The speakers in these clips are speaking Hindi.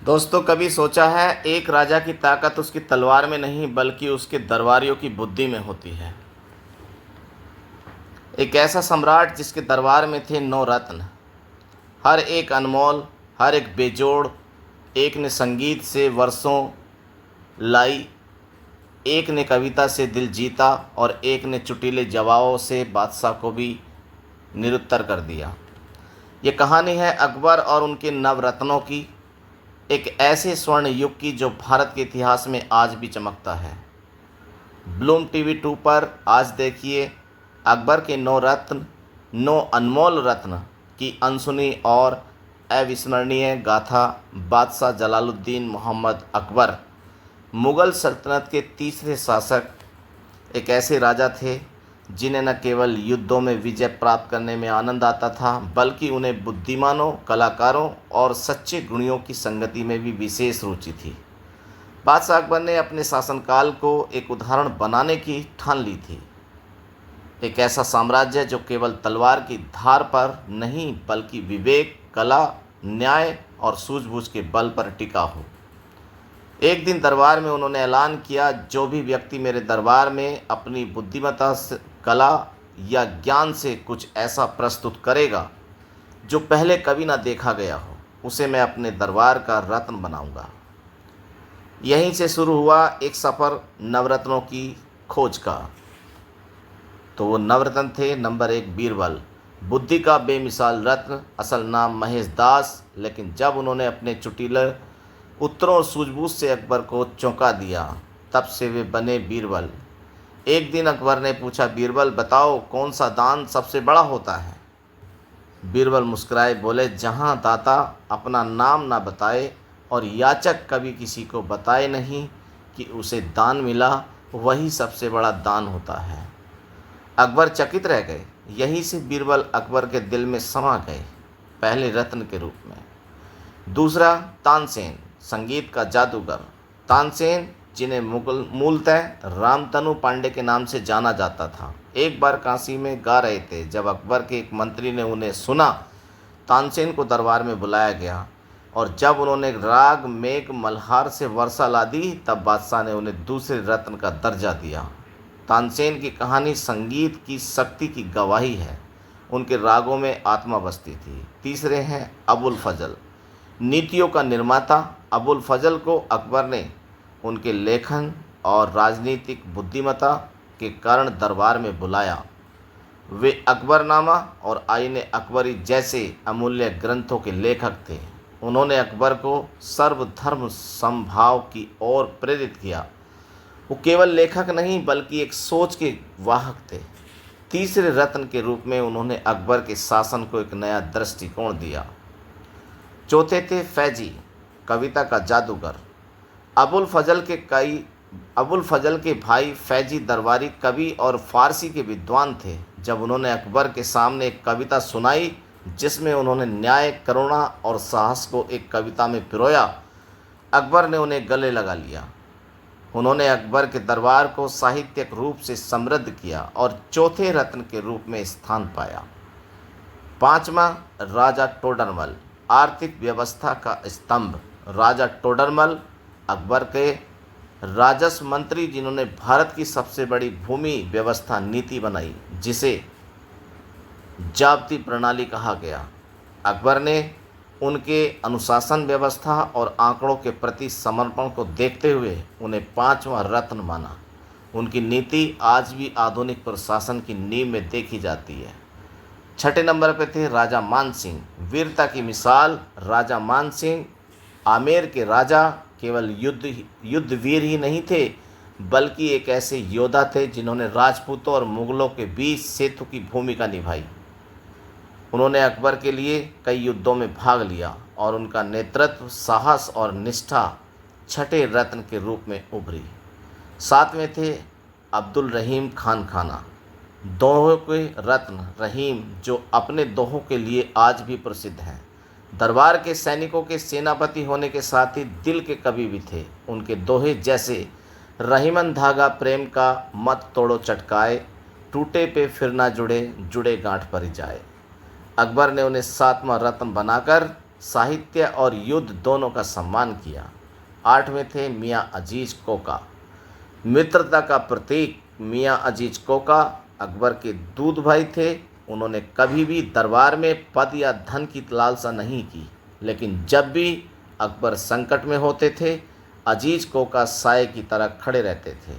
दोस्तों, कभी सोचा है एक राजा की ताकत उसकी तलवार में नहीं बल्कि उसके दरबारियों की बुद्धि में होती है। एक ऐसा सम्राट जिसके दरबार में थे 9 रत्न, हर एक अनमोल, हर एक बेजोड़। एक ने संगीत से वर्षों लाई, एक ने कविता से दिल जीता और एक ने चुटीले जवाबों से बादशाह को भी निरुत्तर कर दिया। ये कहानी है अकबर और उनके नवरत्नों की, एक ऐसे स्वर्ण युग की जो भारत के इतिहास में आज भी चमकता है। ब्लूम टीवी 2 पर आज देखिए अकबर के 9 रत्न, 9 अनमोल रत्न की अनसुनी और अविस्मरणीय गाथा। बादशाह जलालुद्दीन मोहम्मद अकबर मुग़ल सल्तनत के तीसरे शासक एक ऐसे राजा थे जिन्हें न केवल युद्धों में विजय प्राप्त करने में आनंद आता था बल्कि उन्हें बुद्धिमानों, कलाकारों और सच्चे गुणियों की संगति में भी विशेष रुचि थी। बादशाह अकबर ने अपने शासनकाल को एक उदाहरण बनाने की ठान ली थी। एक ऐसा साम्राज्य जो केवल तलवार की धार पर नहीं बल्कि विवेक, कला, न्याय और सूझबूझ के बल पर टिका हो। एक दिन दरबार में उन्होंने ऐलान किया, जो भी व्यक्ति मेरे दरबार में अपनी बुद्धिमत्ता से, कला या ज्ञान से कुछ ऐसा प्रस्तुत करेगा जो पहले कभी ना देखा गया हो, उसे मैं अपने दरबार का रत्न बनाऊंगा। यहीं से शुरू हुआ एक सफ़र नवरत्नों की खोज का। तो वो नवरत्न थे। नंबर 1, बीरबल, बुद्धि का बेमिसाल रत्न, असल नाम महेश दास। लेकिन जब उन्होंने अपने चुटीले उत्तरों और सूझबूझ से अकबर को चौंका दिया, तब से वे बने बीरबल। एक दिन अकबर ने पूछा, बीरबल बताओ कौन सा दान सबसे बड़ा होता है। बीरबल मुस्कुराए बोले, जहाँ दाता अपना नाम ना बताए और याचक कभी किसी को बताए नहीं कि उसे दान मिला, वही सबसे बड़ा दान होता है। अकबर चकित रह गए। यहीं से बीरबल अकबर के दिल में समा गए, पहले रत्न के रूप में। दूसरा, तानसेन, संगीत का जादूगर। तानसेन, जिन्हें मुगल मूलतः रामतनु पांडे के नाम से जाना जाता था, एक बार काशी में गा रहे थे। जब अकबर के एक मंत्री ने उन्हें सुना, तानसेन को दरबार में बुलाया गया और जब उन्होंने राग मेघ मल्हार से वर्षा ला दी, तब बादशाह ने उन्हें दूसरे रत्न का दर्जा दिया। तानसेन की कहानी संगीत की शक्ति की गवाही है। उनके रागों में आत्मा बसती थी। तीसरे हैं अबुल फजल, नीतियों का निर्माता। अबुल फजल को अकबर ने उनके लेखन और राजनीतिक बुद्धिमत्ता के कारण दरबार में बुलाया। वे अकबरनामा और आईने अकबरी जैसे अमूल्य ग्रंथों के लेखक थे। उन्होंने अकबर को सर्वधर्म समभाव की ओर प्रेरित किया। वो केवल लेखक नहीं बल्कि एक सोच के वाहक थे। तीसरे रत्न के रूप में उन्होंने अकबर के शासन को एक नया दृष्टिकोण दिया। चौथे थे फैजी, कविता का जादूगर। अबुल फजल के भाई फैजी दरबारी कवि और फारसी के विद्वान थे। जब उन्होंने अकबर के सामने एक कविता सुनाई जिसमें उन्होंने न्याय, करुणा और साहस को एक कविता में पिरोया, अकबर ने उन्हें गले लगा लिया। उन्होंने अकबर के दरबार को साहित्यिक रूप से समृद्ध किया और चौथे रत्न के रूप में स्थान पाया। पांचवा, राजा टोडरमल, आर्थिक व्यवस्था का स्तंभ। राजा टोडरमल अकबर के राजस्व मंत्री, जिन्होंने भारत की सबसे बड़ी भूमि व्यवस्था नीति बनाई, जिसे जाब्ती प्रणाली कहा गया। अकबर ने उनके अनुशासन व्यवस्था और आंकड़ों के प्रति समर्पण को देखते हुए उन्हें 5वां रत्न माना। उनकी नीति आज भी आधुनिक प्रशासन की नींव में देखी जाती है। छठे नंबर पर थे राजा मानसिंह, वीरता की मिसाल। राजा मानसिंह आमेर के राजा केवल युद्धवीर ही नहीं थे बल्कि एक ऐसे योद्धा थे जिन्होंने राजपूतों और मुगलों के बीच सेतु की भूमिका निभाई। उन्होंने अकबर के लिए कई युद्धों में भाग लिया और उनका नेतृत्व, साहस और निष्ठा छठे रत्न के रूप में उभरी। सातवें थे अब्दुल रहीम खान खाना, दोहों के रत्न रहीम, जो अपने दोहों के लिए आज भी प्रसिद्ध हैं। दरबार के सैनिकों के सेनापति होने के साथ ही दिल के कवि भी थे। उनके दोहे जैसे रहीमन धागा प्रेम का मत तोड़ो चटकाए, टूटे पे फिर ना जुड़े, जुड़े गांठ पर जाए, अकबर ने उन्हें 7वां रत्न बनाकर साहित्य और युद्ध दोनों का सम्मान किया। 8वें थे मियाँ अजीज कोका। मित्रता का प्रतीक मियाँ अजीज कोका अकबर के दूध भाई थे। उन्होंने कभी भी दरबार में पद या धन की लालसा नहीं की, लेकिन जब भी अकबर संकट में होते थे, अजीज कोका साए की तरह खड़े रहते थे।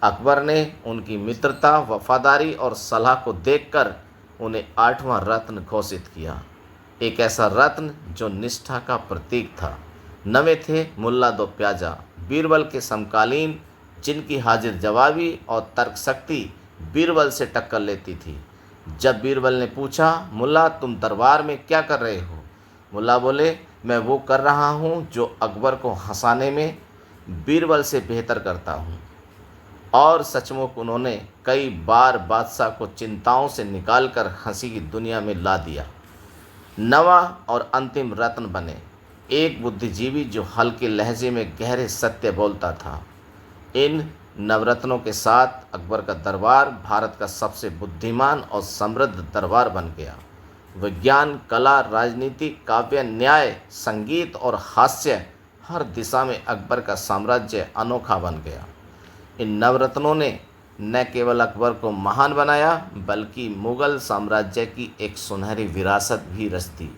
अकबर ने उनकी मित्रता, वफादारी और सलाह को देखकर उन्हें 8वां रत्न घोषित किया, एक ऐसा रत्न जो निष्ठा का प्रतीक था। 9वें थे मुल्ला दो प्याजा, बीरबल के समकालीन, जिनकी हाजिर जवाबी और तर्क शक्ति बीरबल से टक्कर लेती थी। जब बीरबल ने पूछा, मुल्ला तुम दरबार में क्या कर रहे हो? मुल्ला बोले, मैं वो कर रहा हूँ जो अकबर को हंसाने में बीरबल से बेहतर करता हूँ। और सचमुच उन्होंने कई बार बादशाह को चिंताओं से निकालकर हंसी की दुनिया में ला दिया। 9वां और अंतिम रत्न बने एक बुद्धिजीवी जो हल्के लहजे में गहरे सत्य बोलता था। इन नवरत्नों के साथ अकबर का दरबार भारत का सबसे बुद्धिमान और समृद्ध दरबार बन गया। विज्ञान, कला, राजनीति, काव्य, न्याय, संगीत और हास्य, हर दिशा में अकबर का साम्राज्य अनोखा बन गया। इन नवरत्नों ने न केवल अकबर को महान बनाया, बल्कि मुगल साम्राज्य की एक सुनहरी विरासत भी रच दी।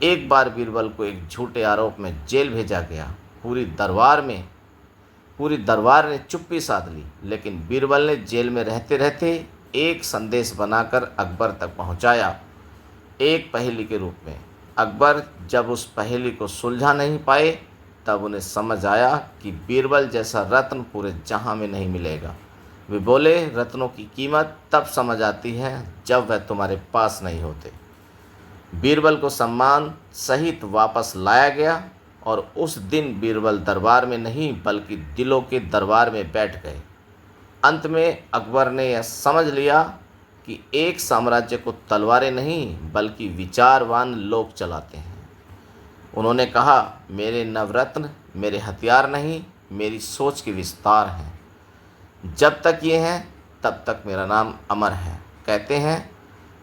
एक बार बीरबल को एक झूठे आरोप में जेल भेजा गया। पूरी दरबार ने चुप्पी साध ली, लेकिन बीरबल ने जेल में रहते रहते एक संदेश बनाकर अकबर तक पहुंचाया, एक पहेली के रूप में। अकबर जब उस पहेली को सुलझा नहीं पाए, तब उन्हें समझ आया कि बीरबल जैसा रत्न पूरे जहां में नहीं मिलेगा। वे बोले, रत्नों की कीमत तब समझ आती है जब वह तुम्हारे पास नहीं होते। बीरबल को सम्मान सहित वापस लाया गया और उस दिन बीरबल दरबार में नहीं बल्कि दिलों के दरबार में बैठ गए। अंत में अकबर ने यह समझ लिया कि एक साम्राज्य को तलवारें नहीं बल्कि विचारवान लोग चलाते हैं। उन्होंने कहा, मेरे नवरत्न मेरे हथियार नहीं, मेरी सोच के विस्तार हैं। जब तक ये हैं तब तक मेरा नाम अमर है। कहते हैं,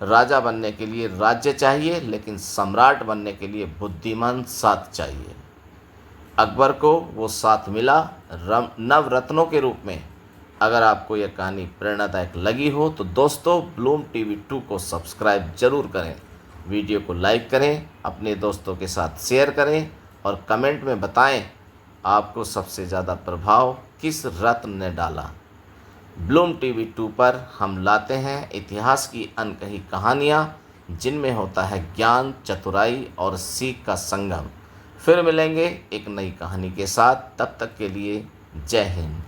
राजा बनने के लिए राज्य चाहिए, लेकिन सम्राट बनने के लिए बुद्धिमान साथ चाहिए। अकबर को वो साथ मिला नवरत्नों के रूप में। अगर आपको यह कहानी प्रेरणादायक लगी हो तो दोस्तों ब्लूम टीवी 2 को सब्सक्राइब जरूर करें, वीडियो को लाइक करें, अपने दोस्तों के साथ शेयर करें और कमेंट में बताएं आपको सबसे ज़्यादा प्रभाव किस रत्न ने डाला। ब्लूम टीवी 2 पर हम लाते हैं इतिहास की अनकही कहानियाँ, जिनमें होता है ज्ञान, चतुराई और सीख का संगम। फिर मिलेंगे एक नई कहानी के साथ, तब तक के लिए जय हिंद।